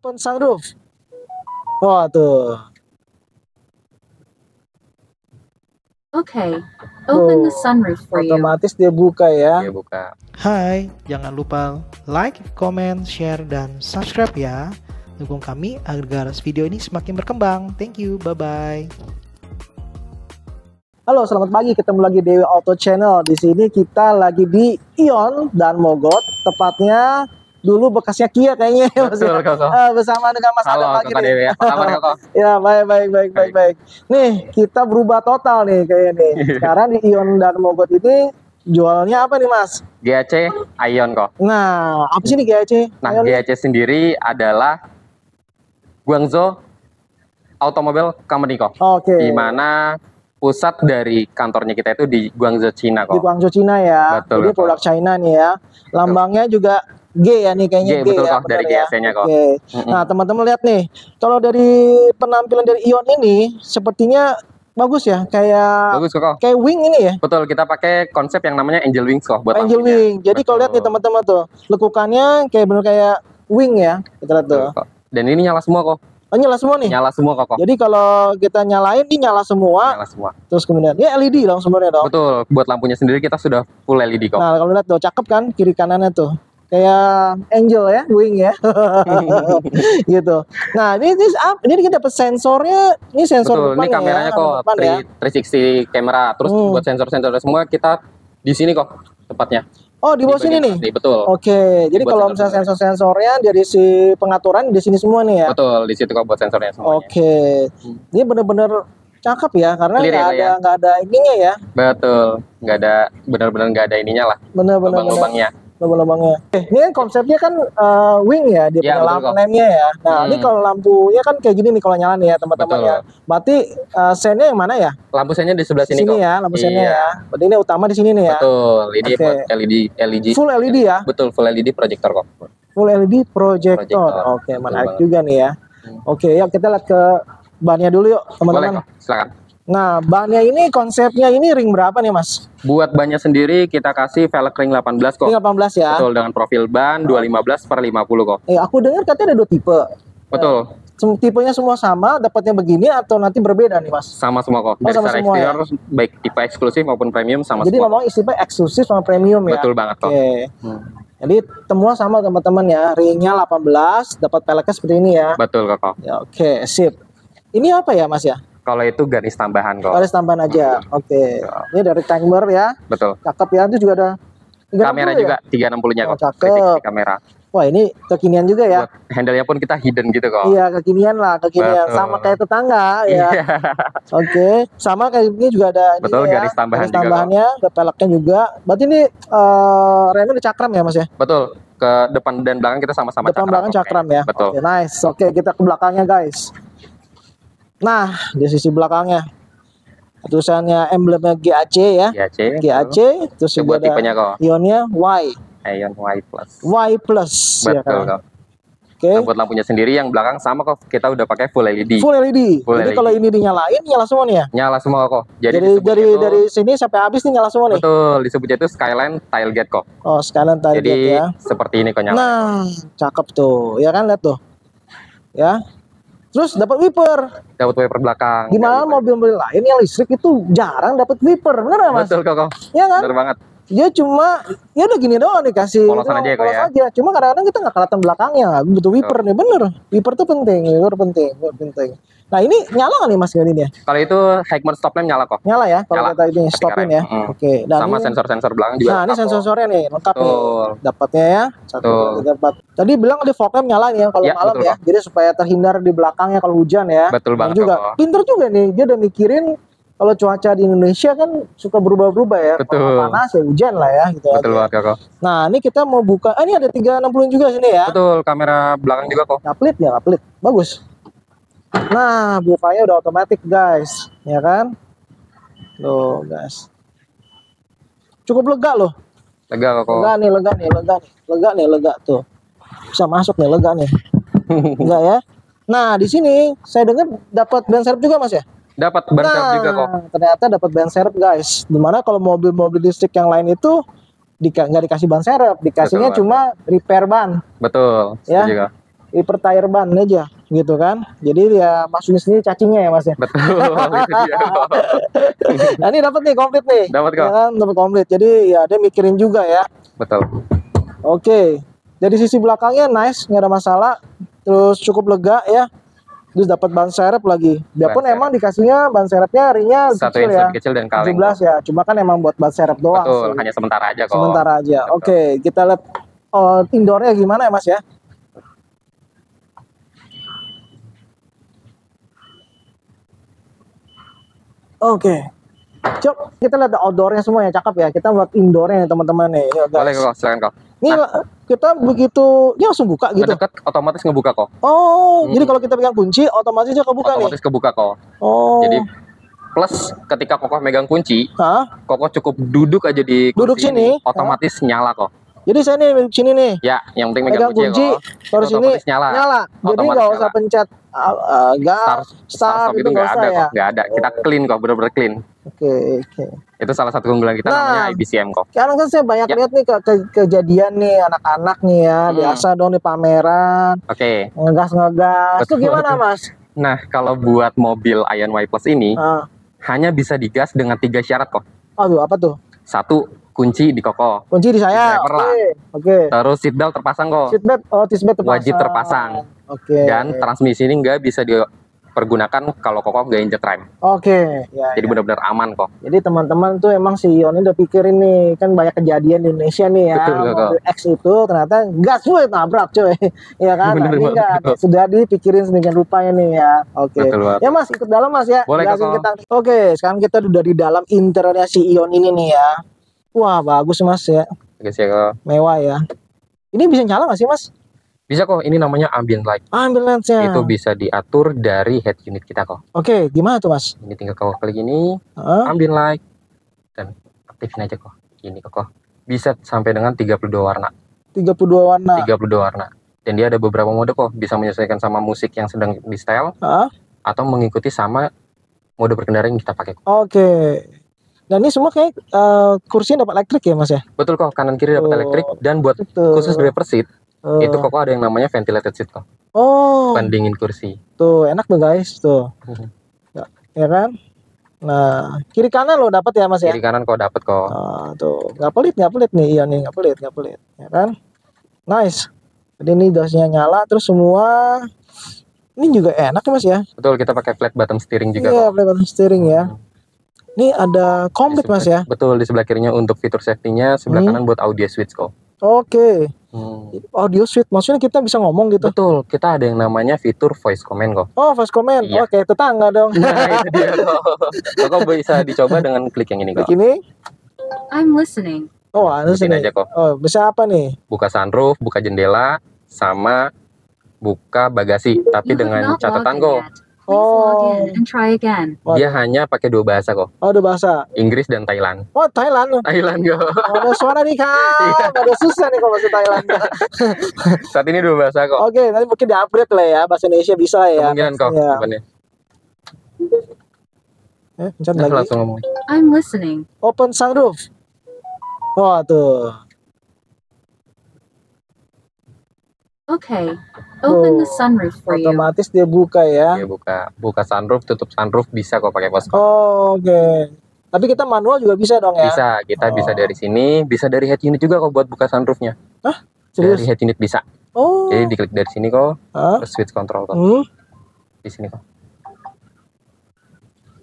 Open sunroof. Oh, tuh. Okay, open the sunroof for you. Otomatis dia buka ya. Dia buka. Hai, jangan lupa like, comment, share, dan subscribe ya. Dukung kami agar video ini semakin berkembang. Thank you, bye-bye. Halo, selamat pagi. Ketemu lagi di Auto Channel. Di sini kita lagi di Ion dan Mogot, tepatnya dulu bekasnya Kia kayaknya. Betul, Koko. Bersama dengan Mas Halo, Adam lagi Koko nih. Dewi. Apa kabar, Koko? Ya, baik. Nih, kita berubah total nih kayaknya nih. Sekarang di Ion dan Mogot ini jualnya apa nih, Mas? GAC Ion kok. Nah, apa sih nih GAC? Nah, Ion nih? GAC sendiri adalah Guangzhou Automobile Company kok. Oke. Di mana pusat dari kantornya kita itu di Guangzhou, Cina Di kok. Guangzhou, Cina ya. Betul, Jadi betul. produk China nih ya. Lambangnya juga G ya nih kayaknya. G, betul ya, kok, dari bener ya. GAC-nya kok. Oke. Nah, teman-teman lihat nih. Kalau dari penampilan dari Ion ini sepertinya bagus ya, kayak Bagus kok. kayak wing ini ya. Betul, kita pakai konsep yang namanya Angel Wings kok buat Angel lampunya. wing. Jadi kalau lihat nih Betul. teman-teman tuh, lekukannya kayak bener kayak wing ya. Kita lihat tuh. Betul, kok. Dan ini nyala semua kok. Oh, nyala semua nih. Nyala semua kok. Jadi kalau kita nyalain ini nyala semua, Nyala semua. terus kemudian ini LED dong sebenarnya dong. Betul, buat lampunya sendiri kita sudah full LED kok. Nah, kalau lihat tuh cakep kan kiri kanannya tuh. Kayak angel ya, wing ya. Gitu. Nah, ini kita dapat sensornya, ini sensor Betul, depan ini kameranya ya, kok depan ya. 360 kamera. Terus buat sensor-sensor semua kita di sini kok tepatnya. Oh, di bawah sini bagian nih. atas. Betul. Oke, jadi Buat kalau misalnya sensor-sensornya. sensor-sensornya dari si pengaturan di sini semua nih ya. Betul, di situ kok buat sensornya semuanya. Oke. Ini bener-bener cakep ya, karena Clear ya, Kak, ya? nggak ada ininya ya. Betul, nggak ada, benar-benar nggak ada ininya lah, Bener-bener lubang-lubangnya. lubang-lubangnya. Ini kan konsepnya kan wing ya, dia Ya, punya betul lampu kok. lampu ya. Nah, ini kalau lampunya kan kayak gini nih kalau nyala nih ya teman-teman Betul. ya. Berarti sennya yang mana ya? Lampu sennya di sebelah sini Sini kok. ya, lampu sennya Iya. ya. Berarti ini utama di sini nih ya. Betul, ini Oke. buat LED. Full LED ya? Betul, full LED projector kok. Full LED projector. Projector. Oke, menarik banget. juga nih ya. Oke, yuk kita lihat ke bannya dulu yuk, Boleh teman-teman. kok, silakan. Nah, bannya ini konsepnya ini ring berapa nih, Mas? Buat bannya sendiri kita kasih velg ring 18 kok. Ring 18 ya. Betul, dengan profil ban 215/50 kok. Aku dengar katanya ada 2 tipe. Betul, Tipenya semua sama, dapatnya begini atau nanti berbeda nih, Mas? sama semua kok. Oh, Dari sama secara semua eksterior baik tipe eksklusif maupun premium sama Jadi semua. ngomong istilahnya eksklusif sama premium ya. Betul banget kok. Oke. Jadi semua sama teman-teman ya. Ringnya 18, dapat peleknya seperti ini ya. Betul kok. Ya, oke, sip. Ini apa ya, Mas ya? Kalau itu garis tambahan kok. Garis tambahan aja. Oke. Ini dari rectangular ya. Betul. Cakep ya. Itu juga ada 360 Kamera ya? juga 360-nya Oh, kok. cakep. 360 kamera. Wah, ini kekinian juga ya. Buat handle-nya pun kita hidden gitu kok. Iya, kekinian lah, kekinian. Betul. Sama kayak tetangga ya. Iya. Oke, sama kayak ini juga ada Betul, ininya ya, garis tambahan garis juga tambahannya, ada peleknya juga. Berarti ini remnya udah cakram ya, Mas ya? Betul. Ke depan dan belakang kita sama-sama Depan belakang kok. cakram ya. Betul. Oke, nice. Oke, kita ke belakangnya, guys. Nah, di sisi belakangnya tulisannya emblemnya GAC ya. GAC. GAC, terus Itu juga buat ada tipenya kok. ionnya Y. Ion Y Plus. Y plus ya Betul kan? kok. Oke. Nah, buat lampunya sendiri yang belakang sama kok, kita udah pakai full LED. Full LED. Full Jadi LED. kalau ini dinyalain nyala semua nih ya. Nyala semua kok. Jadi Dari disebutnya itu- dari sini sampai habis nih nyala semua nih. betul, disebutnya itu Skyline Tailgate kok. Oh, sekalian target Jadi ya. seperti ini kok nyala. Nah, cakep tuh. Ya kan, lihat tuh. Ya. Terus dapat wiper. Dapat wiper belakang. Gimana Dapat wiper. mobil-mobil lain yang listrik itu jarang dapat wiper, bener nggak, Mas? Betul kok. Ya kan? Bener banget. Dia cuma ya udah gini doang dikasih Polosan aja ya, kok, polos ya? aja. Cuma kadang-kadang kita nggak kelihatan belakangnya. Butuh wiper nih, bener. Wiper tuh penting, wiper penting. Nah, ini nyala nggak nih, Mas, ini ya? Kalau itu high mode stop lamp nyala kok. Nyala ya kalau Nyala. kita ini stopin ya. Mm. Oke, dan Sama ini- sensor-sensor belakang juga. Nah, ini lengkap kok. sensor-sensornya nih, lengkap nih. Betul. Dapatnya ya. Satu Betul. dapat. Tadi bilang ada fog lamp nyala nih ya kalau Ya, malam betul, ya. Jadi supaya terhindar di belakangnya kalau hujan ya. Betul Dan banget juga kok. pinter juga nih, dia udah mikirin kalau cuaca di Indonesia kan suka berubah-berubah ya. Betul. Kalau panas ya hujan lah ya gitu. Betul aja. banget kok. Nah, ini kita mau buka. Ini ada 360 juga sini ya. Betul, kamera belakang juga kok. Nggak pelit ya, nggak pelit. Bagus. Nah, bukanya udah otomatis guys, ya kan? Loh, guys. Cukup lega loh. Lega kok. Lega tuh. Bisa masuk nih, lega nih. Enggak ya? Nah, di sini saya dengar dapat ban serep juga, Mas ya? Dapat ban serep juga kok. Ternyata dapat ban serep, guys. Dimana kalau mobil-mobil listrik yang lain itu nggak dikasih ban serep, dikasihnya Betul, cuma repair ban. Betul. Ya. Setuju kok. per tire ban aja gitu kan. Jadi dia masukin sendiri cacingnya ya Mas ya. Betul, itu dia. Nah ini dapat nih komplit nih. Dapat kok. Ya kan, dapat komplit. Jadi ya dia mikirin juga ya. Betul. Oke. Dari sisi belakangnya nice, nggak ada masalah. Terus cukup lega ya. Terus dapat ban serep lagi. Biarpun Ban serep. emang dikasihnya ban serepnya ringnya Satu kecil inch ya. lebih kecil dan kaleng. 17 ya. Cuma kan emang buat ban serep doang Betul, sih. hanya sementara aja kok. Sementara aja. Betul. Oke, kita lihat indoornya gimana ya Mas ya. Oke. Cok, kita lihat outdoornya semua ya, cakep ya. Kita buat indoornya nih teman-teman nih. Ini, Boleh guys. kok, silakan kok. Ini kita begitu, ini langsung buka gitu. Mendekat otomatis ngebuka kok. Oh, jadi kalau kita pegang kunci, otomatis dia kebuka nih. Otomatis kebuka kok. Oh. Jadi plus ketika Kokoh megang kunci, Hah? Kokoh cukup duduk aja di kursi Duduk sini. ini, otomatis nyala kok. Jadi saya nih di sini nih. Ya, yang penting Megang megang kunci, kunci, kok. terus ini Otomatis nyala. Jadi Otomatis nggak usah nyala. pencet gas, Start start stop gitu itu nggak ada ya. kok, nggak ada. Kita clean kok, bener-bener clean. Oke, oke. Itu salah satu keunggulan kita Nah. namanya IBCM kok. Sekarang kan saya banyak Ya. lihat nih kejadian nih anak-anak nih ya, biasa dong di pameran, Oke. ngegas-ngegas. Itu Betul. gimana Mas? Nah, kalau buat mobil IONY Plus ini Ah, hanya bisa digas dengan 3 syarat kok. aduh apa tuh? 1, kunci di Kokoh. Kunci di saya. Driver lah. Oke. Oke. Terus seatbelt terpasang kok. Seatbelt, seatbelt terpasang. Wajib terpasang. Oke. Dan transmisi ini nggak bisa dipergunakan kalau Kokoh nggak injek rem. Oke. Ya, Jadi ya. benar-benar aman kok. Jadi teman-teman tuh emang si Ion ini udah pikirin nih, kan banyak kejadian di Indonesia nih ya. Betul, Mobil X itu ternyata gas gue nabrak coy. Ya kan? Bener Nah, ini banget. enggak sudah dipikirin sedemikian rupanya nih ya. Oke. Betul banget. Ya Mas, ikut dalam Mas ya. Boleh, Jelasin Koko. kita. Oke, sekarang kita udah di dalam interiornya si Ion ini nih ya. Wah, bagus Mas ya. Guys ya kok. Mewah ya. Ini bisa nyala nggak sih Mas? Bisa kok, ini namanya ambient light. Ambulance-nya. Itu bisa diatur dari head unit kita kok. Oke, gimana tuh Mas? Ini tinggal Kokoh klik ini, Hah? ambient light, dan aktifin aja kok. Ini Kokoh. Bisa sampai dengan 32 warna. 32 warna. 32 warna. Dan dia ada beberapa mode kok. Bisa menyesuaikan sama musik yang sedang di setel, Hah? atau mengikuti sama mode berkendara yang kita pakai. Oke. Dan ini semua kayak kursinya dapat elektrik ya Mas ya? Betul kok, kanan kiri dapat Oh. elektrik. Dan buat Betul. khusus driver seat, Eh, itu Kokoh ada yang namanya ventilated seat kok. Oh, Pendingin kursi. tuh enak tuh guys, tuh. Mhm. Ya kan? Nah, kiri kanan lo dapat ya Mas ya? Kiri kanan kok dapet kok. Ah, tuh, nggak pelit nih, iya nih, nggak pelit, ya kan? Nice. Jadi ini dosnya nyala, terus semua. Ini juga enak ya Mas ya? Betul, kita pakai flat bottom steering juga Iya, kok. play button steering ya. Ini ada komplit Di Mas sebelah- ya? Betul, di sebelah kirinya untuk fitur safety-nya, sebelah Hmm. kanan buat audio switch kok. Oke. Hmm. Audio suite, maksudnya kita bisa ngomong gitu. Betul, kita ada yang namanya fitur voice command kok. Oh, voice comment. Iya. Oke, tetangga dong. Nah, itu dia kok. Kok bisa dicoba dengan klik yang ini kok. Begini. I'm listening. Oh, ada Bikin sini. aja kok. Oh, bisa apa nih? Buka sunroof, buka jendela, sama buka bagasi. Tapi You have dengan not catatan logged in kok, yet. Please log Oh. in and try again. dia hanya pakai 2 bahasa kok. Oh, ada bahasa. Inggris dan Thailand. Oh, Thailand. Thailand kok. Oh, ada suara nih kan. Ada susah nih kalau bahasa Thailand. Saat ini 2 bahasa kok. Oke, nanti mungkin di-upgrade lah ya. Bahasa Indonesia bisa ya. Kemungkinan kok. Ya. Depannya. Pencet Nah, lagi. langsung ngomong. I'm listening. Open sunroof. Wah, tuh. Okay. Open the Oh, sunroof for you. Otomatis dia buka ya. Dia buka sunroof, tutup sunroof bisa kok pakai voice command. Oh, oke. Tapi kita manual juga bisa dong ya? Bisa, kita bisa Oh. dari sini, bisa dari head unit juga kok buat buka sunroofnya. Dari Serius? head unit bisa. Oh. Jadi diklik dari sini kok, Hah? terus switch control kok. Hmm? Di sini kok.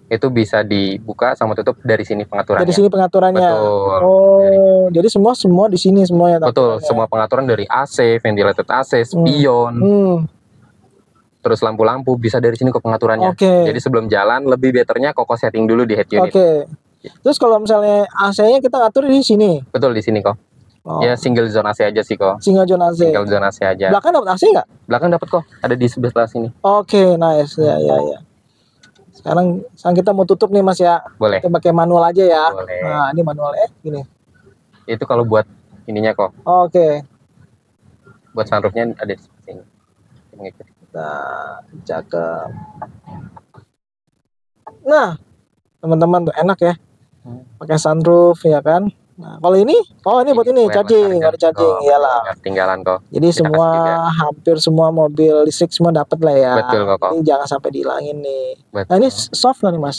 Itu bisa dibuka sama tutup dari sini pengaturannya. Dari sini pengaturannya. Betul. Oh, jadi semua di sini semuanya. Betul, semua pengaturan dari AC, ventilated AC, spion, Hmm. terus lampu-lampu bisa dari sini kok pengaturannya. Oke. Jadi sebelum jalan lebih betternya Koko setting dulu di head unit. Oke. Terus kalau misalnya AC-nya kita ngatur di sini. Betul di sini kok. Oh. Ya single zone AC aja sih kok. Single zone AC. Single zone AC aja. Belakang dapat AC nggak? Belakang dapat kok, ada di sebelah sini. Oke, nice. Ya, ya, ya. Sekarang kita mau tutup nih Mas ya. Boleh. Kita pakai manual aja ya. Boleh. Nah, ini manual gini. Itu kalau buat ininya kok. Oke. Buat sunroofnya ada di sini. Mengikuti. Nah, cakep. Nah, teman-teman tuh enak ya. Hmm. Pakai sunroof ya kan. Nah, kalau ini, oh ini buat ini wireless charging, charger ada charging, kok. iyalah. Nggak ketinggalan kok. Jadi Kita semua kasih juga. hampir semua mobil listrik semua dapat lah ya. Betul, Koko. Ini jangan sampai dihilangin nih. Betul. Nah, ini soft nggak nih Mas?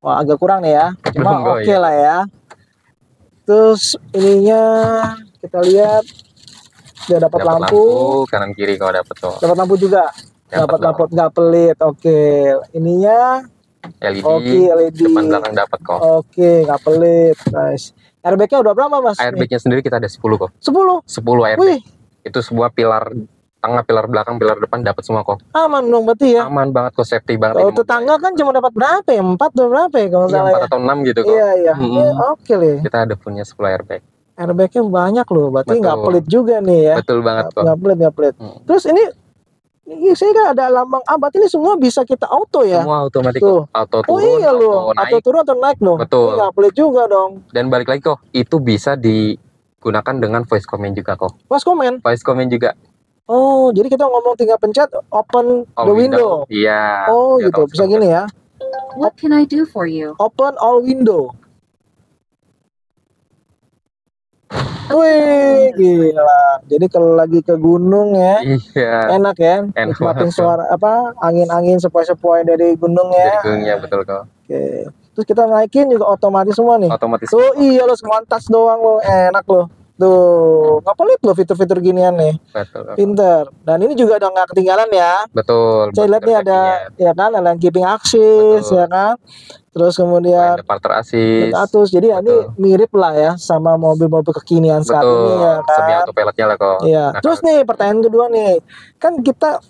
Wah, agak kurang nih ya. Cuma Belum, Ko, oke ya. lah ya. Terus ininya kita lihat dia dapat lampu. Kanan kiri kalau dapat kok. Dapat lampu juga. Dapat dong. lampu nggak pelit. Oke. Ininya LED, oke LED. depan belakang dapat kok. Oke, nggak pelit, guys. Airbagnya udah berapa Mas? Airbagnya sendiri kita ada 10 kok. 10. 10 airbag. Wih, Itu sebuah pilar tengah, pilar belakang, pilar depan dapat semua kok. aman dong berarti ya. Aman banget kok, safety banget. Kalau ini mobil. tetangga kan cuma dapat berapa ya? 4 atau berapa ya kalau nggak Iya, salah 4 ya? atau 6 gitu kok. Iya, iya. Mm-mm. Ini oke nih. Kita ada punya 10 airbag. Airbagnya banyak loh, berarti nggak Betul. pelit juga nih ya. Betul banget kok. Nggak pelit, nggak pelit. Hmm. Terus ini saya kan ada lambang berarti ini semua bisa kita auto ya? Semua otomatis Tuh. kok. Auto Oh turun, iya loh, auto atau naik. turun atau naik dong. Betul. Ini nggak pelit juga dong. Dan balik lagi kok, itu bisa digunakan dengan voice command juga kok. Mas komen. Voice command juga. Oh, jadi kita ngomong tinggal pencet open All the window. Iya. Oh Dia gitu, tahu bisa sekarang. gini ya. What can I do for you? Open all window. Wih, gila. Jadi kalau lagi ke gunung ya, Iya. enak ya. Enak Nikmatin banget, suara angin-angin sepoi-sepoi dari gunung Dari ya. gungnya betul kok. Oke. Terus kita naikin juga otomatis semua nih. Otomatis. Tuh iya lo semontas doang lo, enak lo. Tuh, nggak pelit lo fitur-fitur ginian nih. Betul kok. Pinter. Dan ini juga udah nggak ketinggalan ya. Betul. Saya buat lihat nih ada kerja-kerjanya. ya kan, ada keeping axis Betul. ya kan. Terus kemudian Ada parter assist. status. Jadi ini Betul. mirip lah ya sama mobil-mobil kekinian saat Betul. ini ya Semi kan. autopilotnya lah kok. Iya. Nah, Terus nih pertanyaan kedua nih. Kan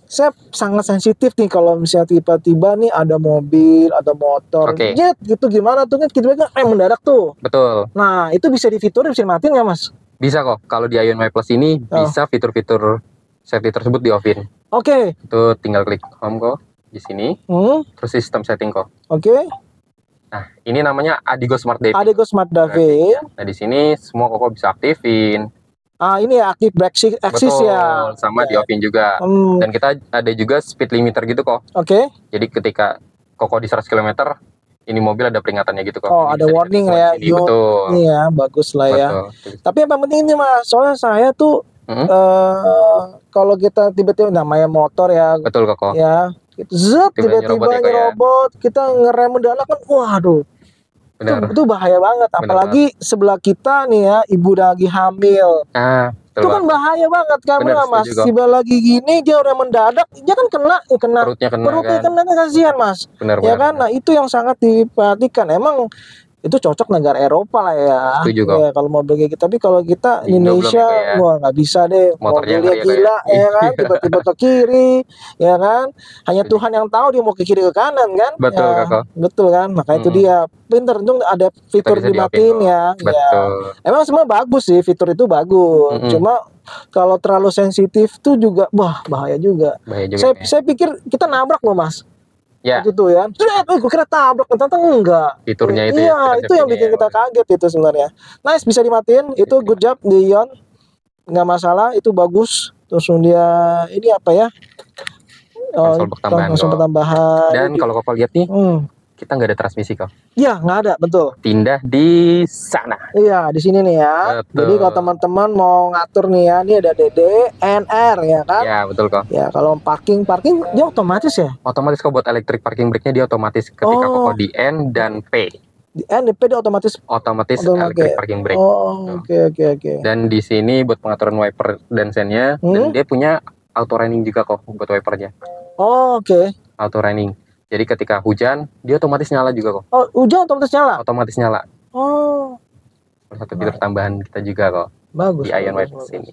saya sangat sensitif nih kalau misalnya tiba-tiba nih ada mobil, ada motor, Oke. jet gitu gimana tuh kan tiba-tiba mendadak tuh. betul. Nah, itu bisa difiturin, bisa dimatiin nggak Mas? Bisa kok. Kalau di Ion Y Plus ini Oh. bisa fitur-fitur safety tersebut di off-in. Oke. Itu tinggal klik home kok di sini, terus sistem setting kok. Oke. Nah, ini namanya Adigo Smart Day. Adigo Smart Davin. Nah, di sini semua koko bisa aktifin. Ah, ini ya aktif brake axis Betul, ya. sama di off-in juga. Hmm, Dan kita ada juga speed limiter gitu kok. Oke. Jadi ketika koko di 100 km, ini mobil ada peringatannya gitu kok. Oh, Ini ada bisa warning disetting ya. di sini, betul. Iya, bagus lah ya. Betul. Tapi yang paling penting ini Mas, soalnya saya tuh Mm-mm. kalau kita tiba-tiba namanya motor ya, Betul kok. ya, zet Tiba-tiba tiba-tiba nyerobot ya, Kak, ya. nyerobot, kita ngerem mendadak kan, waduh, Benar. itu bahaya banget. Benar Apalagi sebelah kita nih ya, ibu lagi hamil, Nah, itu kan bahaya banget kan, Benar, bener, Mas. setuju, kok. Tiba lagi gini dia udah mendadak, dia kan kena perutnya kena perutnya kan. kena kan kasihan Mas. Benar, Ya benar. kan, nah itu yang sangat diperhatikan. Emang itu cocok negara Eropa lah ya. Setuju, kok. Ya, kalau mobil kayak gitu. Tapi kalau kita Di Indo belum Indonesia, itu ya. wah nggak bisa deh. Motornya Mobilnya ngeri ya, gila, Kak, ya. ya kan. Tiba-tiba ke kiri, ya kan. Hanya Tuhan yang tahu dia mau ke kiri ke kanan kan. Betul, ya, Kak. betul kan. Maka itu Mm-mm. dia. Pinter, untung ada fitur bisa dimatiin di-off-in, ya. Ya. Betul. Emang semua bagus sih, fitur itu bagus. Mm-mm. Cuma kalau terlalu sensitif tuh juga, wah bahaya juga. Bahaya juga. ya. Saya pikir kita nabrak loh Mas. Ya. Waktu itu ya. Gue kira tabrak, ternyata enggak. Fiturnya itu Iya, ya. itu yang bikin kita kaget itu sebenarnya. Nice, bisa dimatiin. Itu good job di Ion. Nggak masalah, itu bagus. Terus dia ini apa ya? Konsol pertambahan, konsol kok. pertambahan. Dan kalau koko lihat nih, Hmm. kita nggak ada transmisi kok. Iya, nggak ada, betul. Pindah di sana. Iya, di sini nih ya. Betul. Jadi kalau teman-teman mau ngatur nih ya, ini ada DD, NR ya kan? Ya, betul kok. Ya, kalau parking dia otomatis ya. Otomatis kok buat electric parking brake-nya dia otomatis ketika Oh. koko di N dan P. Di N, di P dia otomatis. Otomatis Otomatis. electric parking brake. Oh, oke. Dan di sini buat pengaturan wiper dan sennya, dan dia punya auto running juga kok buat wipernya. Oh, oke. Auto running. Jadi ketika hujan, dia otomatis nyala juga kok. Oh, hujan otomatis nyala. Otomatis nyala. Oh, Salah satu fitur tambahan kita juga kok bagus. di Ion bagus, Y bagus. ini.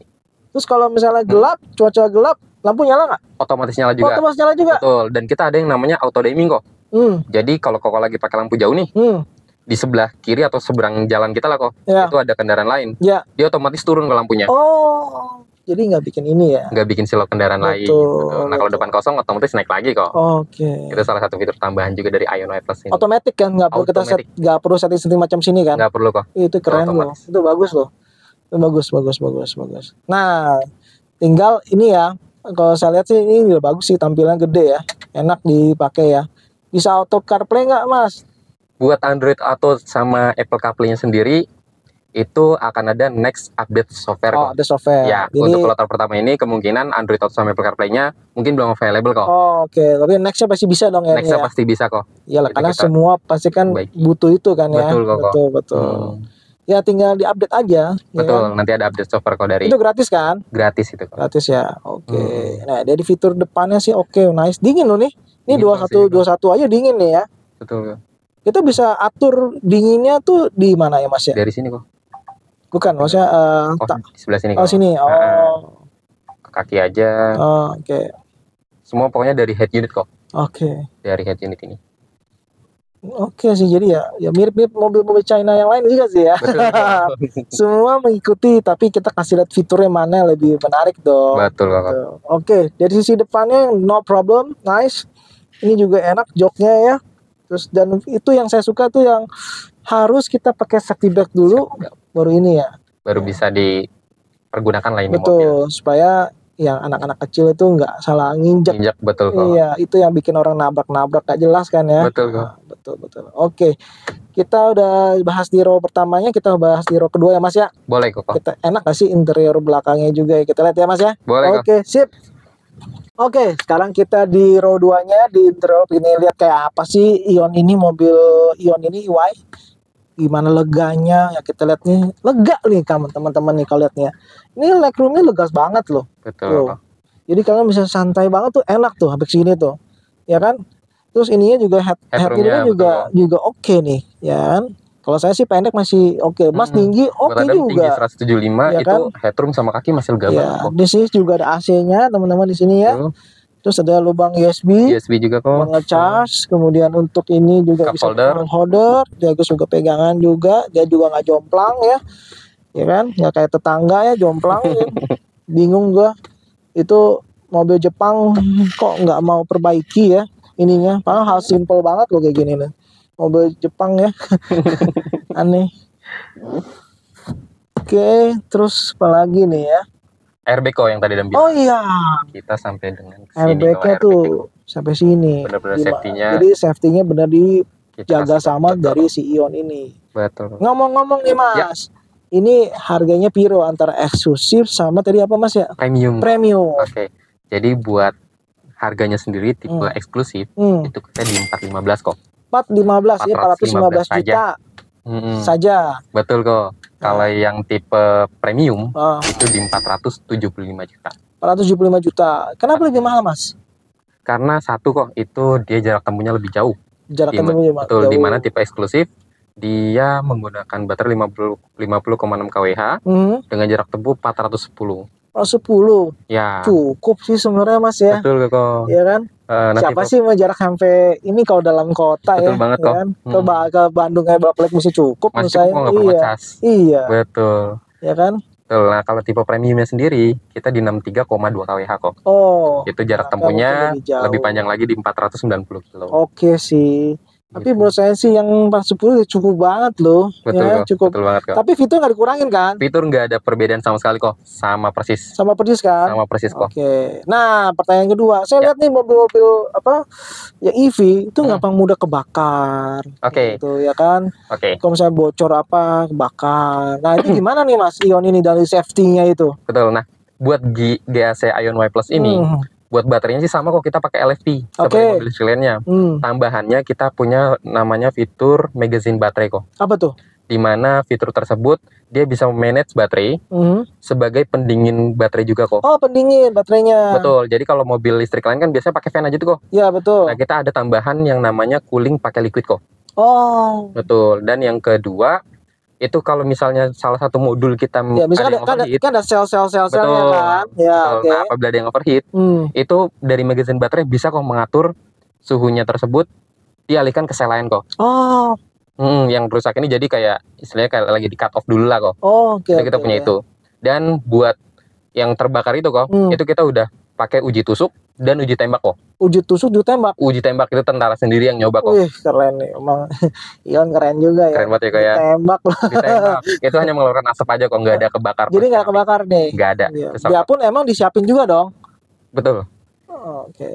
Terus kalau misalnya gelap, cuaca gelap, lampu nyala nggak? Otomatis nyala juga. Otomatis nyala juga. Betul. Dan kita ada yang namanya auto dimming kok. Jadi kalau koko lagi pakai lampu jauh nih, di sebelah kiri atau seberang jalan kita lah kok, Ya. itu ada kendaraan lain. Ya. Dia otomatis turun ke lampunya. Oh, jadi nggak bikin ini ya? Nggak bikin silau kendaraan lain. Betul, Gitu. Nah kalau betul. depan kosong otomatis naik lagi kok. Oke. Itu salah satu fitur tambahan juga dari Ion Y Plus ini. Otomatis kan, nggak perlu kita Automatic. nggak perlu setting macam sini kan? Nggak perlu kok. Itu keren loh. otomatis. Itu bagus loh. Itu bagus. Nah, tinggal ini ya. Kalau saya lihat sih ini udah bagus sih, tampilan gede ya, enak dipakai ya. Bisa auto CarPlay nggak Mas? Buat Android Auto sama Apple CarPlay-nya sendiri, itu akan ada next update software Oh, kok. ada software. Ya, Jadi, untuk kloter pertama ini kemungkinan Android Auto sama Apple CarPlay-nya mungkin belum available kok. oh, oke. Tapi nextnya pasti bisa dong ya. Nextnya ya. pasti bisa kok. Iyalah, Itu karena kita semua pasti kan perbaiki. butuh itu kan ya. Betul kok. Betul, betul. Ya tinggal diupdate aja. Betul, Ya kan? nanti ada update software kok dari Itu gratis kan? gratis itu kok. Gratis ya. Oke. Nah, dari fitur depannya sih oke, nice. Dingin loh nih. Ini Dingin banget 21 aja dingin nih ya. Betul kok. Kita bisa atur dinginnya tuh di mana ya Mas ya? Dari sini kok. Bukan, maksudnya Oh, di sebelah sini oh kok. sini. Oh. Ke kaki aja. Oh, oke. Semua pokoknya dari head unit kok. Oke. Dari head unit ini. Oke sih, jadi ya mirip-mirip mobil-mobil China yang lain juga sih ya. Betul. Semua mengikuti, tapi kita kasih lihat fiturnya mana yang lebih menarik dong. Betul kok. Gitu. Oke, dari sisi depannya no problem, nice. Ini juga enak joknya ya. Terus dan itu yang saya suka tuh yang harus kita pakai safety belt dulu, baru ini ya. Baru bisa dipergunakan lah ini mobil. Betul, supaya yang anak-anak kecil itu nggak salah nginjek. Injak betul kok. Iya, itu yang bikin orang nabrak-nabrak gak jelas kan ya. Betul kok. Nah, betul. Oke, kita udah bahas di row pertamanya, kita bahas di row kedua ya Mas ya. Boleh kok. Kita enak gak sih interior belakangnya juga ya, kita lihat ya Mas ya. Boleh kok. Oke, sip. Oke, sekarang kita di row 2-nya di interior ini lihat kayak apa sih Ion ini, mobil Ion ini EY. Gimana leganya ya, kita lihat nih. Lega nih teman-teman nih kalau lihatnya. Ini legroomnya lega banget loh. Betul Tuh. kok. Jadi kalian bisa santai banget tuh, enak tuh sampai sini tuh. Ya kan? Terus ininya juga headroomnya juga oke nih, ya kan? Kalau saya sih pendek masih oke. Mas tinggi oke juga. Tinggi 175 ya itu kan? headroom sama kaki masih lega banget Ya, kok. di sini juga ada AC-nya teman-teman di sini ya. Betul. Terus ada lubang USB, USB juga kok. buat nge-charge. Kemudian untuk ini juga Cup bisa holder. holder. Dia juga pegangan juga. Dia juga nggak jomplang ya. Ya kan? Nggak kayak tetangga ya jomplang. Ya. Bingung gua. Itu mobil Jepang kok nggak mau perbaiki ya ininya. Padahal hal simple banget loh kayak gini nih. Mobil Jepang ya. Aneh. Oke, terus apa lagi nih ya? Airbag kok yang tadi dan Oh iya, kita sampai dengan sini airbagnya kok, tuh sampai sini. benar-benar Gimana? safety-nya Jadi safety-nya benar kita dijaga kasih sama betul. dari si Ion ini. Betul. Ngomong-ngomong nih Mas, ini harganya piro antara eksklusif sama tadi apa Mas ya? Premium. Premium. Oke. Jadi buat harganya sendiri tipe eksklusif itu kita di 415 kok. 415 ya, 415 juta saja. Betul kok. Kalau yang tipe premium Ah, itu di 475 juta. 475 juta. Kenapa lebih mahal Mas? Karena satu kok itu dia jarak tempuhnya lebih jauh. Jarak Di- tempuhnya Betul, jauh. di mana tipe eksklusif dia menggunakan baterai 50,6 kWh dengan jarak tempuh 410. Oh, 10. Ya. Cukup sih sebenarnya Mas ya. Betul kok. Iya kan? Nah, Siapa sih mau jarak sampai ini kalau dalam kota Betul ya? banget ya kok. kan? Ke Bandung kayak berapa lagi mesti cukup menurut masih saya. kok nggak perlu Iya. ngecas. Iya, Betul. ya kan? Betul. Nah, kalau tipe premiumnya sendiri kita di 63,2 kWh kok. Oh. Itu jarak maka tempuhnya mungkin lebih jauh. lebih panjang lagi di 490 kilo. Oke sih. Tapi Gitu. menurut saya sih yang 410 ya cukup banget loh. Betul ya, kok. cukup. Betul banget kok. Tapi fitur nggak dikurangin kan? Fitur nggak ada perbedaan sama sekali kok. Sama persis. Sama persis kan? Sama persis kok. Oke. Nah, pertanyaan kedua, saya Ya. lihat nih mobil-mobil apa ya EV itu gampang mudah kebakar. Oke. Gitu ya kan? Oke. Kalau misalnya bocor apa kebakar. Nah, itu gimana nih Mas Ion ini dari safety-nya itu? Betul. Nah, buat GAC Ion Y Plus ini, buat baterainya sih sama kok, kita pakai LFP seperti Oke. mobil lainnya. Hmm. Tambahannya kita punya namanya fitur magazine baterai kok. Apa tuh? Di mana fitur tersebut dia bisa manage baterai Hmm. sebagai pendingin baterai juga kok. Oh, pendingin baterainya. Betul. Jadi kalau mobil listrik lain kan biasanya pakai fan aja tuh kok. Ya, betul. Nah, kita ada tambahan yang namanya cooling pakai liquid kok. Oh. Betul. Dan yang kedua itu kalau misalnya salah satu modul kita Ya, misalkan yang overheat, kan ada sel-selnya Betul. kan. Ya, betul. oke. Nah, apabila ada yang overheat, Hmm. itu dari magazine baterai bisa kok mengatur suhunya tersebut dialihkan ke sel lain kok. Oh. Yang rusak ini jadi kayak istilahnya kayak lagi di cut off dulu lah kok. Oh, oke. Itu kita oke, punya oke. itu. Dan buat yang terbakar itu kok, itu kita udah pakai uji tusuk dan uji tembak kok. Uji tusuk ditembak. Uji tembak itu tentara sendiri yang nyoba kok. Wih, keren nih. Emang Ion keren juga ya. Keren banget ya kayak Tembak loh. ditembak. Itu hanya mengeluarkan asap aja kok, nggak ada kebakar. Jadi nggak kebakar nih. Nggak ada. Iya. Terus Dia apa? pun emang disiapin juga dong. Betul. Oh, oke.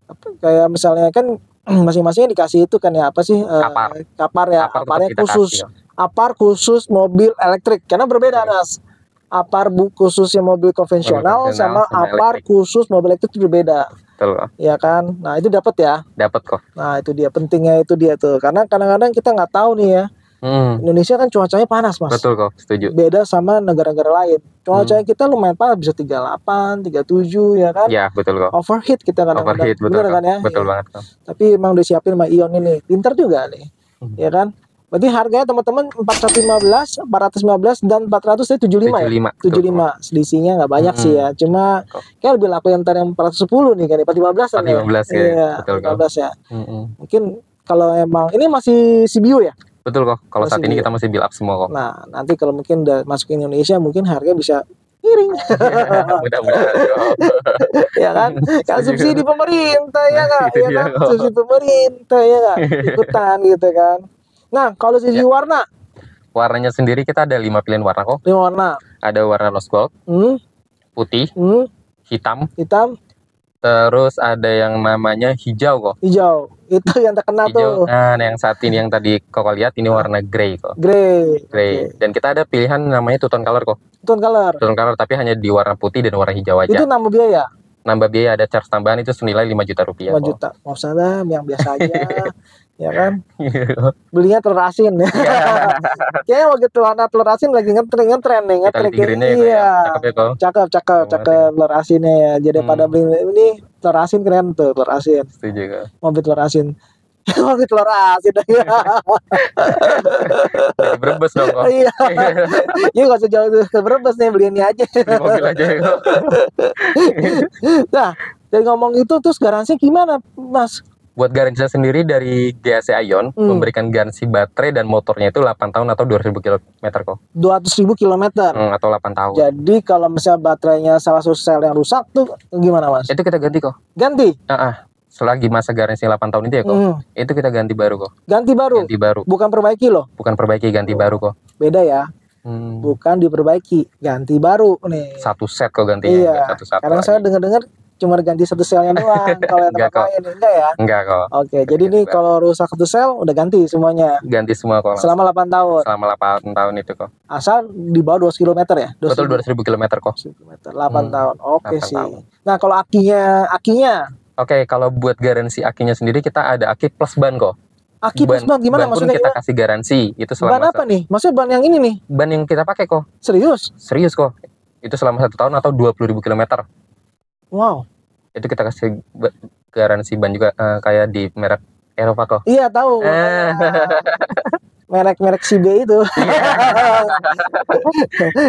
Apa kayak misalnya kan masing-masingnya dikasih itu kan ya apa sih? Kapar. Kapar ya. Kapar tetap Kaparnya kita khusus. kasih, kok. Apar khusus mobil elektrik. Karena berbeda, Mas. Apar khususnya mobil konvensional sama apar elektrik. khusus mobil elektrik itu berbeda. Betul kok. Ya kan? Nah, itu dapat ya. Dapat kok. Nah, itu dia pentingnya itu dia tuh. Karena kadang-kadang kita nggak tahu nih ya. Indonesia kan cuacanya panas, Mas. Betul kok, setuju. Beda sama negara-negara lain. Cuacanya kita lumayan panas, bisa 38, 37 ya kan? Ya, betul kok. Overheat kita kadang-kadang. Overheat, betul Bener kok. kan ya? Betul Ya. banget kok. Tapi emang udah siapin sama Ion ini. Pinter juga nih. Ya kan? Berarti harganya teman-teman 415, 415 dan 400 itu 75 ya? 75. Selisihnya nggak banyak sih ya. Cuma kayak lebih laku yang tadi yang 410 nih kan, 415 kan ya. 415 ya. Iya, Betul kok. 415 ya. Mungkin kalau emang ini masih CBU ya? Betul kok. Kalau saat ini CBU. kita masih build up semua kok. Nah, nanti kalau mungkin udah masuk ke Indonesia mungkin harga bisa miring. Mudah-mudahan kok. Ya kan? Kan subsidi pemerintah ya nggak? Itu Ya dia kan? kok. Subsidi pemerintah ya nggak? Ikutan gitu kan. Nah, kalau sisi warna, Warnanya sendiri kita ada 5 pilihan warna kok. ini warna Ada warna rose gold, putih, hitam, hitam, terus ada yang namanya hijau kok. hijau. Itu yang terkenal Hijau. tuh. Nah, yang saat ini yang tadi kok lihat ini warna grey kok. Grey. Grey. Oke. Dan kita ada pilihan namanya two tone color kok. Tone color. Two tone color tapi hanya di warna putih dan warna hijau aja. Itu nambah biaya Nambah biaya ada charge tambahan itu senilai 5 juta rupiah 5 kok. juta. Mau usah dah, yang biasa aja. Ya kan? Belinya telur asin. Kayaknya waktu telur asin lagi ngetren nih, Kita ngetren. pikirinnya ya, Iya. cakep ya kok. Cakep telur asinnya ya. Jadi pada beli ini telur asin keren tuh, telur asin. Setuju kok. Mobil telur asin. Mobil telur asin. Dari Brebes dong kok. Iya. Iya nggak usah jauh ke Brebes nih, beli ini aja. Beli mobil aja ya kok. Nah, dari ngomong itu terus garansi gimana, Mas? Buat garansinya sendiri dari GAC Ion memberikan garansi baterai dan motornya itu 8 tahun atau 2.000 km kok. 200.000 kilometer. Atau 8 tahun. Jadi kalau misalnya baterainya salah satu sel yang rusak tuh gimana, Mas? Itu kita ganti kok. Ganti. Selagi masa garansi 8 tahun itu ya kok. Itu kita ganti baru kok. Ganti baru. Ganti baru. Bukan perbaiki loh. Bukan perbaiki, ganti baru kok. Beda ya. Bukan diperbaiki, ganti baru nih. Satu set kok gantinya. Iya. Satu-satu. Karena saya dengar-dengar cuma ganti satu selnya doang. Kalau yang Enggak, tempat lain enggak ya? Enggak kok. Oke, jadi nih kalau rusak satu sel udah ganti semuanya. Ganti semua kok. Selama 8 tahun. Selama 8 tahun itu kok. Asal di bawah 200 km ya? Betul 200.000 km kok. 8 tahun. Oke 8 sih. tahun. Nah, kalau akinya Oke, kalau buat garansi akinya sendiri kita ada aki plus ban kok. aki plus ban gimana ban pun maksudnya? kita Gimana? kasih garansi itu Ban selama apa nih? Maksudnya ban yang ini nih? ban yang kita pakai kok. Serius? Serius kok. Itu selama 1 tahun atau 20.000 km. Wow. Itu kita kasih garansi ban juga kayak di merek Eropa kok. Iya tahu. Merek-merek si B itu.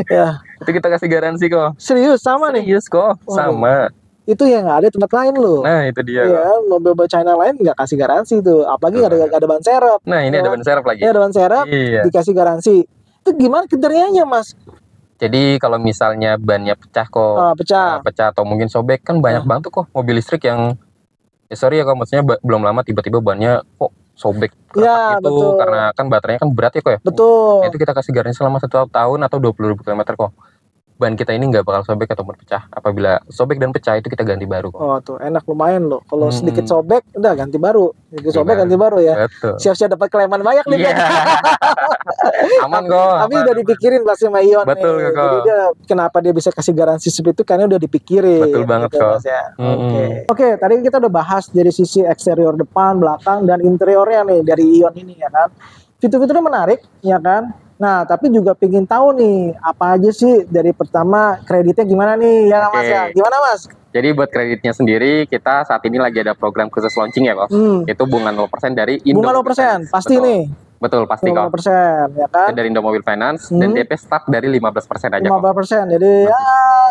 Ya. Itu kita kasih garansi kok. Serius sama nih. Serius kok, sama. Itu yang nggak ada tempat lain loh. Nah, itu dia. Iya, mobil China lain nggak kasih garansi tuh. Apalagi nggak ada ban serep. Nah, ini ada ban serep lagi. Ini ada ban serep, Iya. dikasih garansi. Itu gimana kriterianya, Mas? Jadi kalau misalnya bannya pecah kok, Pecah. pecah atau mungkin sobek kan banyak banget tuh kok mobil listrik yang sorry ya kalau maksudnya belum lama tiba-tiba bannya kok sobek Iya, itu betul. karena kan baterainya kan berat ya kok ya. Betul. Itu kita kasih garansi selama 1 tahun atau 20.000 km kok. Ban kita ini nggak bakal sobek ataupun pecah. Apabila sobek dan pecah itu kita ganti baru kok. Oh tuh enak lumayan loh. Kalau sedikit sobek, udah ganti baru. Sedikit sobek ganti baru ya. Betul. Siap-siap dapat kleman banyak nih. Iya. Aman kok. Tapi udah dipikirin pasti sama Ion Betul, nih. kok. Jadi dia kenapa dia bisa kasih garansi seperti itu karena udah dipikirin. Betul banget, gitu, kok. Mas, ya. Oke, tadi kita udah bahas dari sisi eksterior depan, belakang dan interiornya nih dari Ion ini ya kan. Fitur-fiturnya menarik ya kan. Nah, tapi juga pengen tahu nih apa aja sih dari pertama kreditnya gimana nih ya Mas ya. Gimana Mas? Jadi buat kreditnya sendiri kita saat ini lagi ada program khusus launching ya kok. Itu bunga 0% dari Indo. Bunga 0%, pasti Betul. nih. Betul, pasti kok. 0% ya kan. Dari Indo Mobil Finance dan DP start dari 15% aja kok. 15%. Jadi ya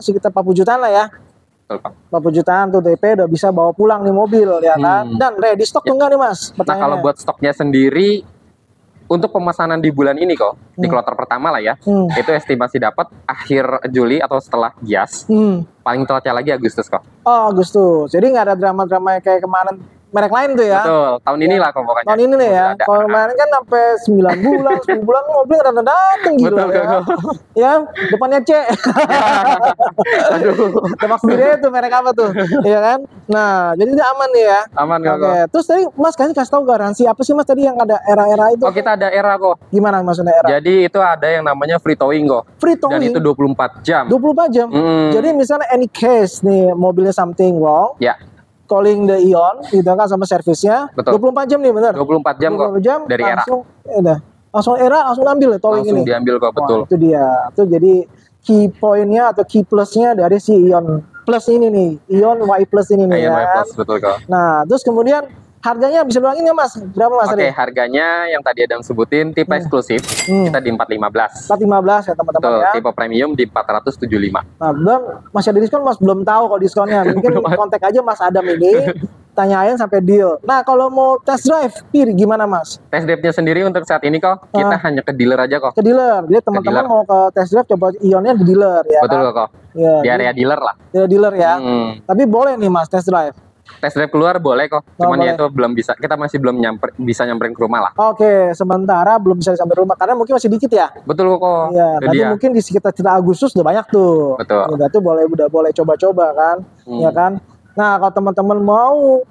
sekitar 40 jutaan lah ya. Betul, Pak. 40 jutaan tuh DP udah bisa bawa pulang nih mobil ya kan. Dan ready stock enggak nih Mas? Nah, kalau buat stoknya sendiri untuk pemesanan di bulan ini kok, di kloter pertama lah ya, itu estimasi dapat akhir Juli atau setelah Gias, paling telatnya lagi Agustus kok. Oh Agustus, jadi nggak ada drama-drama kayak kemarin merek lain tuh ya. Betul, tahun inilah kok pokoknya. Tahun ini nih ya. Mobil ada. Kalau kemarin kan sampai 9 bulan, 10 bulan mobil nggak datang gitu Betul, ya. Koko. Ya, depannya C. Aduh, Tebak sendiri tuh merek apa tuh, iya kan? Nah, jadi itu aman nih ya. aman Oke, kok. terus tadi Mas kasih tahu garansi apa sih Mas tadi yang ada era-era itu? Oh, kita ada era kok. Gimana maksudnya era? Jadi itu ada yang namanya free towing kok. Free Dan towing itu 24 jam. 24 jam. Mm. Jadi misalnya any case nih mobilnya something wrong, Ya, calling the Ion gitu kan sama servisnya. Betul. 24 jam nih bener. 24 jam kok 24 jam dari era. langsung langsung era langsung ambil ya towing Langsung ini. diambil kok, betul. Wah, itu dia. Itu jadi key pointnya atau key plusnya dari si Ion Plus ini nih. Ion Y Plus ini nih Ion Y ya. Plus, betul kok. Nah, terus kemudian harganya bisa luangin ya Mas? Berapa Mas? Oke, tadi? harganya yang tadi Adam sebutin tipe eksklusif kita di 415. 415 ya teman-teman Betul, ya. tipe premium di 475. Nah, belum masih ada diskon Mas, belum tahu kalau diskonnya. Mungkin Belum ada. kontak aja Mas Adam ini, tanyain sampai deal. Nah, kalau mau test drive, Pir gimana Mas? Test drive-nya sendiri untuk saat ini kok kita hanya ke dealer aja kok. Ke dealer. Jadi teman-teman dealer. mau ke test drive coba Ionnya di dealer ya. Betul kan? kok. Ya, Di area dealer lah. di dealer ya. Hmm. Tapi boleh nih Mas test drive. Test drive keluar boleh kok. Cuman boleh. ya itu belum bisa. Kita masih belum bisa nyamperin ke rumah lah. Oke, sementara belum bisa sampai rumah karena mungkin masih dikit ya. Betul kok. Iya, Itu nanti dia. mungkin di sekitar Agustus udah banyak tuh. Betul. Udah tuh udah boleh coba-coba kan, ya kan. Nah, kalau teman-teman mau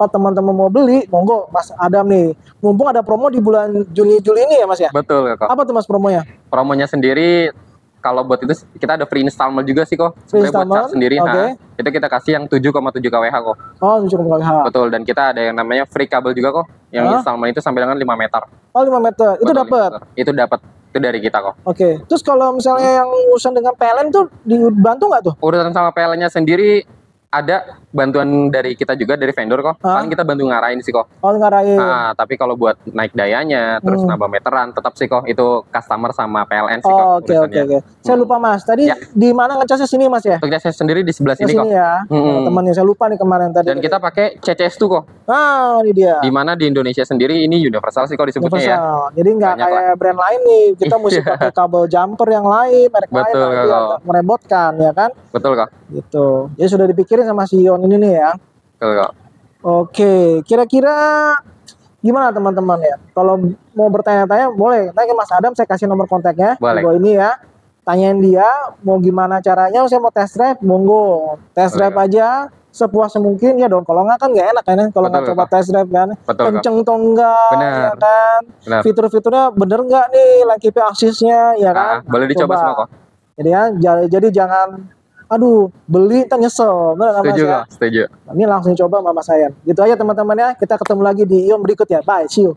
teman-teman mau beli, monggo Mas Adam nih. Mumpung ada promo di bulan Juni Juli ini ya Mas ya. Betul kok. Apa tuh Mas promonya? Promonya sendiri kalau buat itu kita ada free installment juga sih kok. Free Sebenarnya buat installment, cat sendiri. oke. Nah, itu kita kasih yang 7,7 kWh kok. Oh, 7,5 kWh. Betul, dan kita ada yang namanya free kabel juga kok. Yang Hah? installment itu sampai dengan 5 meter. Oh, 5 meter. Itu Betul, dapat. 5 meter. Itu dapat. Itu dari kita kok. Oke. Terus kalau misalnya yang urusan dengan PLN tuh dibantu nggak tuh? Urusan sama PLN-nya sendiri ada bantuan dari kita juga dari vendor kok. Hah? Paling kita bantu ngarahin sih kok. Oh, ngarahin. Ah, tapi kalau buat naik dayanya terus nambah meteran tetap sih kok itu customer sama PLN sih kok Oh, oke oke urusannya. oke. Saya lupa Mas. Tadi Ya. di mana ngecasnya sini Mas ya? Untuk saya sendiri di sebelah Di sini kok. sini ya. Temannya saya lupa nih kemarin tadi. Dan kita pakai CCS2 kok. Ah, ini dia. Di mana di Indonesia sendiri ini universal sih kok disebutnya ya. Universal. Jadi nggak Banyak kayak brand lain nih. Kita mesti Iya. pakai kabel jumper yang lain, merek lain. Betul, Nanti Kak. agak merepotkan ya kan? Betul kok. Gitu. Jadi sudah dipikirin sama si Ion ini nih ya. Betul kok. Oke, kira-kira gimana teman-teman ya? Kalau mau bertanya-tanya boleh. Nanti Mas Adam saya kasih nomor kontaknya. Boleh. Monggo ini ya. Tanyain dia mau gimana caranya. Saya mau test drive, monggo. Test Boleh, drive aja sepuasnya mungkin ya dong. Kalau nggak kan nggak enak kan ya. Kalau nggak Betul, coba Kak. test drive kan. Betul kok. Kenceng atau enggak Benar. ya kan. Benar. Fitur-fiturnya bener nggak nih lane keep aksisnya ya kan. Boleh dicoba Coba. semua kok. Jadi ya jadi jangan beli ntar nyesel. Bener nggak, Mas Setuju ya? kok, setuju. Ini langsung coba sama Mas Sayan. Gitu aja teman-teman ya. Kita ketemu lagi di Ion berikutnya. Bye, see you.